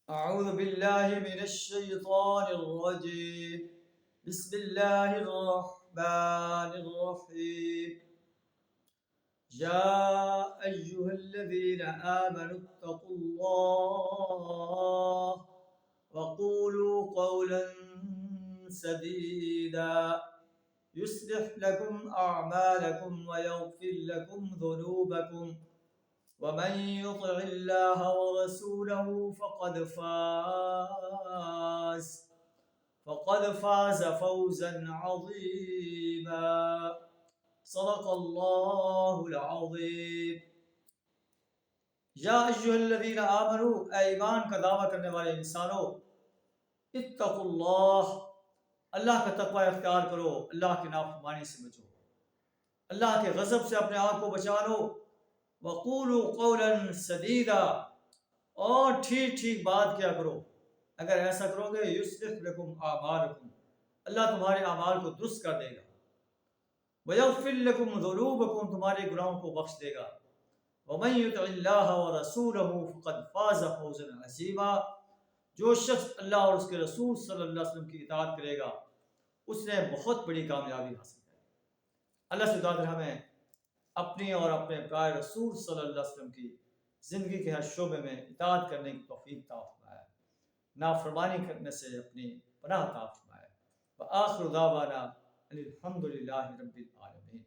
أعوذ بالله من الشيطان الرجيم. بسم الله الرحمن الرحيم. يا أيها الذين آمنوا اتقوا الله وقولوا قولا سديدا يصلح لكم أعمالكم ويغفر لكم ذنوبكم ومن يطع الله ورسوله فقد فاز فوزا عظيما. صدق الله العظيم. یا ایھا الذین آمنوا، اے ایمان کا دعویٰ کرنے والے انسانوں، اتقوا اللہ، اللہ کا تقوی اختیار کرو، اللہ کی نافرمانی سے بچو، اللہ کے غضب سے اپنے آپ کو بچا لو. وقولوا قولا سدیدا، اور ٹھیک ٹھیک بات کیا کرو. اگر ایسا کرو گے یصلح لکم اعمالکم، اللہ تمہارے اعمال کو درست کر دے گا. ویغفر لکم ذنوبکم، تمہارے گناہوں کو بخش دے گا. ومن یطع اللہ ورسولہ فقد فاز فوزا عظیما، جو شخص اللہ اور اس کے رسول صلی اللہ علیہ وسلم کی اطاعت کرے گا اس نے بہت بڑی کامیابی حاصل کی. اللہ سے دعا ہمیں اپنی اور اپنے پیارے رسول صلی اللہ علیہ وسلم کی زندگی کے ہر شعبے میں اطاعت کرنے کی توفیق عطا فرمائے، نافرمانی کرنے سے اپنی پناہ عطا فرمائے. وآخر دعوانا الحمد للہ رب العالمین.